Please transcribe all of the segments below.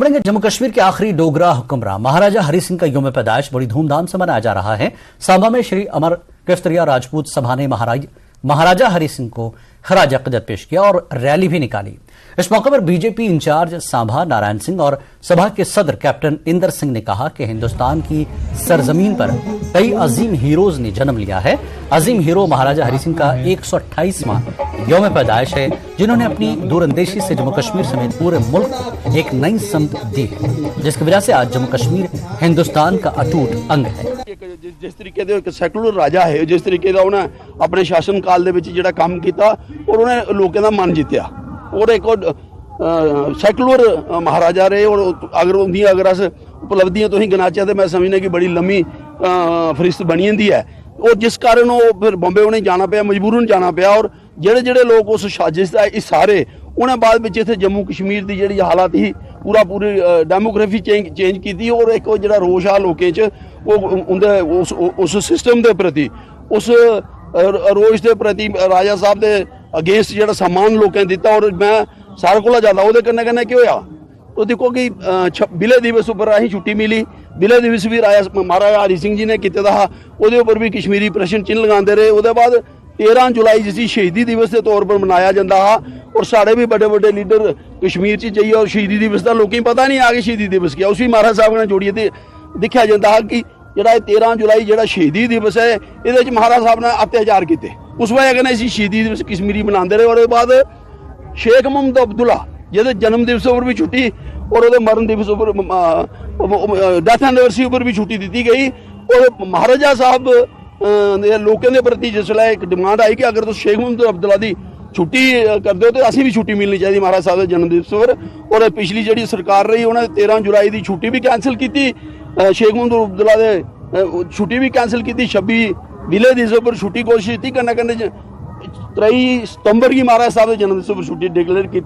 खबरें जम्मू कश्मीर के आखिरी डोगरा हुक्मरान महाराजा हरि सिंह का यौम पैदाइश बड़ी धूमधाम से मनाया जा रहा है। सांबा में श्री अमर कफ्तरिया राजपूत सभा ने महाराजा हरि सिंह को खराज अक़ीदत पेश किया और रैली भी निकाली। इस मौके पर बीजेपी इंचार्ज सांबा नारायण सिंह और सभा के सदर कैप्टन इंदर सिंह ने कहा कि हिंदुस्तान की सरजमीन पर कई अजीम हीरोज ने जन्म लिया है। अजीम हीरो महाराजा हरि सिंह का 128वां यौम पैदाइश है, जिन्होंने अपनी दूरंदेशी से जम्मू कश्मीर समेत पूरे मुल्क को एक नई समत दी है, जिसकी वजह से आज जम्मू कश्मीर हिंदुस्तान का अटूट अंग है। जिस तरीके से एक सैकुलर राजा है, जिस तरीके का उन्हें अपने शासन काल दे विच जिहड़ा काम किया और उन्हें लोगों का मन जीत्या और एक सैकुलर महाराजा रहे। और अगर अस उपलब्धियां तो ही गिनाचे तो मैं समझना कि बड़ी लम्मी फरिस्त बनी जंदी है। और जिस कारण वो फिर बॉम्बे उन्हें जाना पाया, मजबूरन जाना पाया। और जेड़े जेड़े लोग उस साजिश का इसारे उन्हें बाद में इत्थे जम्मू कश्मीर की जी हालत ही पूरी डेमोग्राफी चेंज की और एक जो रोष आ लोगों च उस सिस्टम के प्रति उस रोष के प्रति राजा साहब के अगेंस्ट जो सम्मान लोगों दिता। और मैं सारे को ज़्यादा वो कन्नै क्या होया तो देखो कि विलय दिवस उपर अं छुट्टी मिली। विलय दिवस भी राजा महाराजा हरि सिंह जी ने किया, वो उपर भी कश्मीरी प्रश्न चिन्ह लगाते रहे। वो बाद 13 जुलाई जिसी शहीदी दिवस के तौर पर मनाया जाता है। और साढ़े भी बड़े बड़े लीडर कश्मीर से जाइए और शहीदी दिवस का लोगों पता नहीं आगे शहीदी दिवस क्या उस भी महाराज साहब ने जोड़िए तो देखा जाता है कि जोड़ा 13 जुलाई जो शहीदी दिवस है ये महाराज साहब ने अत्याचार किए, उस वजह से इसी शहीदी दिवस कश्मीरी मनाते रहे। और बाद शेख मोहम्मद अब्दुल्ला जिहदे जन्म दिवस पर भी छुट्टी और वो मरण दिवस पर डेथ एनिवर्सरी पर भी छुट्टी दी गई। और महाराजा साहब लोगों के प्रति जिसलै एक डिमांड आई कि अगर तुम शेख मोहम्मद अब्दुल्ला की छुट्टी कर दो तो असीं भी छुट्टी मिलनी चाहिए महाराज साहब के जन्म दिवस पर। और पिछली जी सरकार रही उन्हें 13 जुलाई की छुट्टी भी कैंसल की, शेख मोहम्मद अब्दुल्ला के छुट्टी भी कैंसल की, 26 विलय दिवस पर छुट्टी घोषित की, कन्नै 23 सितंबर की महाराज साहब के जन्म दिवस पर छुट्टी डिक्लेयर की।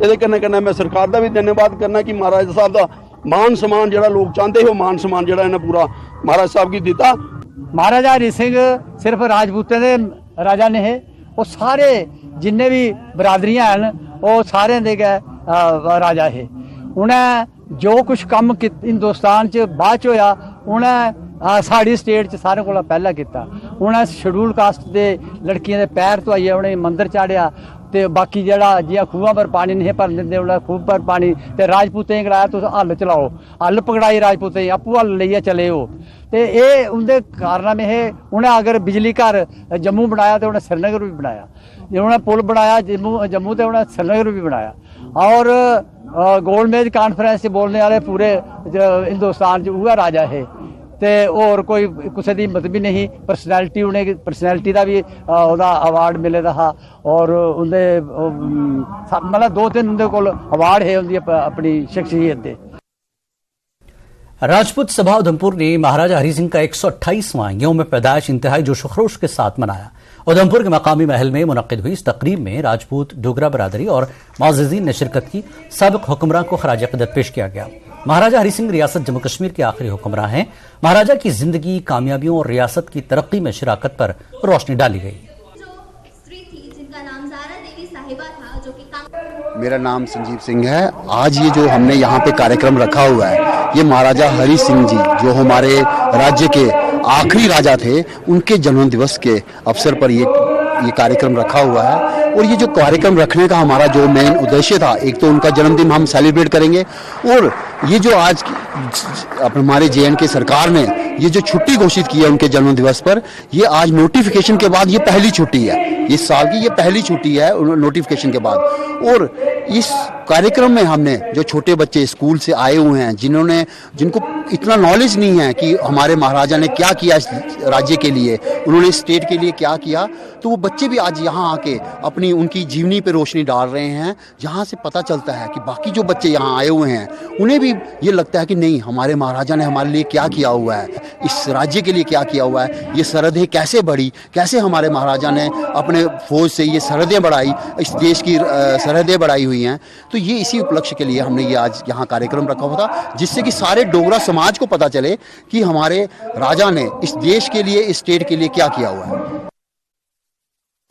ये कन्नै मैं सरकार का भी धन्यवाद करना कि महाराज साहब का मान सम्मान जो लोग चाहते हो मान सम्मान जो इन्हें पूरा महाराज साहब की दिता। महाराजा हरि सिंह सिर्फ राजपूतों के राजा ने है, वो सारे जिन्ने भी बरादरियां हैं वो सारे दे गए राजा है। उन्हें जो कुछ कम हिंदुस्तान च बाद च होया उन्हें साड़ी स्टेट च सारे कोला पहला किया। उन्हें शेड्यूल कास्ट के लड़कियों के पैर धोइए उन्हें मंदिर चाढ़िया तो बाकी जरा जियां खूहां पर पानी नहीं भर देंगे उन्हें खूह पर पानी तो राजपूतें गी गलाया तुम हल चलाओ, हल पकड़ाई राजपूतें आपू हल लेइयै चले हो। तो ये उनके कारनामे है। उन्हें अगर बिजली घर जम्मू बनाया तो उन्हें श्रीनगर भी बनाया, उन्हें पुल बनाया जम्मू तो उन्हें श्रीनगर भी बनाया। और गोलमेज कॉन्फ्रेंस से बोलने वाले पूरे हिंदुस्तान उह राजा है तो और कोई किसी की मत भी नहीं। परसनैलिटी उन्हें परसनैलिटी का भी अवार्ड मिले था और उन्हें मतलब 2-3 उनके कोल अवार्ड है उनकी अपनी शख्सियत के। राजपूत सभा उधमपुर ने महाराजा हरि सिंह का 128वां यौम पैदाइश इंतहाई जोशो खरोश के साथ मनाया। उधमपुर के मकामी महल में मुनक्किद हुई इस तकरीब में राजपूत डोगरा बरादरी और मुअज़्ज़िज़ीन ने शिरकत की। साबिक़ हुक्मरान को खराज अक़ीदत पेश किया गया। महाराजा हरि सिंह रियासत जम्मू कश्मीर के आखिरी हुक्मरान हैं। महाराजा की जिंदगी, कामयाबियों और रियासत की तरक्की में शिराकत पर रोशनी डाली गई। मेरा नाम संजीव सिंह है। आज ये जो हमने यहाँ पे कार्यक्रम रखा हुआ है ये महाराजा हरि सिंह जी जो हमारे राज्य के आखिरी राजा थे उनके जन्म दिवस के अवसर पर ये कार्यक्रम रखा हुआ है। और ये जो कार्यक्रम रखने का हमारा जो मेन उद्देश्य था, एक तो उनका जन्मदिन हम सेलिब्रेट करेंगे और ये जो आज हमारे JNK सरकार ने ये जो छुट्टी घोषित की है उनके जन्म दिवस पर, ये आज नोटिफिकेशन के बाद ये पहली छुट्टी है, इस साल की ये पहली छुट्टी है नोटिफिकेशन के बाद। और इस कार्यक्रम में हमने जो छोटे बच्चे स्कूल से आए हुए हैं जिनको इतना नॉलेज नहीं है कि हमारे महाराजा ने क्या किया इस राज्य के लिए, उन्होंने स्टेट के लिए क्या किया, तो वो बच्चे भी आज यहाँ आके अपनी उनकी जीवनी पे रोशनी डाल रहे हैं। जहाँ से पता चलता है कि बाकी जो बच्चे यहाँ आए हुए हैं उन्हें भी ये लगता है कि नहीं हमारे महाराजा ने हमारे लिए क्या किया हुआ है, इस राज्य के लिए क्या किया हुआ है, ये सरहदें कैसे बढ़ी, कैसे हमारे महाराजा ने अपने फौज से ये सरहदें बढ़ाई, इस देश की सरहदें बढ़ाई हुई हैं। तो ये इसी उपलक्ष्य के लिए हमने ये आज यहाँ कार्यक्रम रखा हुआ था, जिससे कि सारे डोगरा समाज को पता चले कि हमारे राजा ने इस देश के लिए, इस स्टेट के लिए क्या किया हुआ है।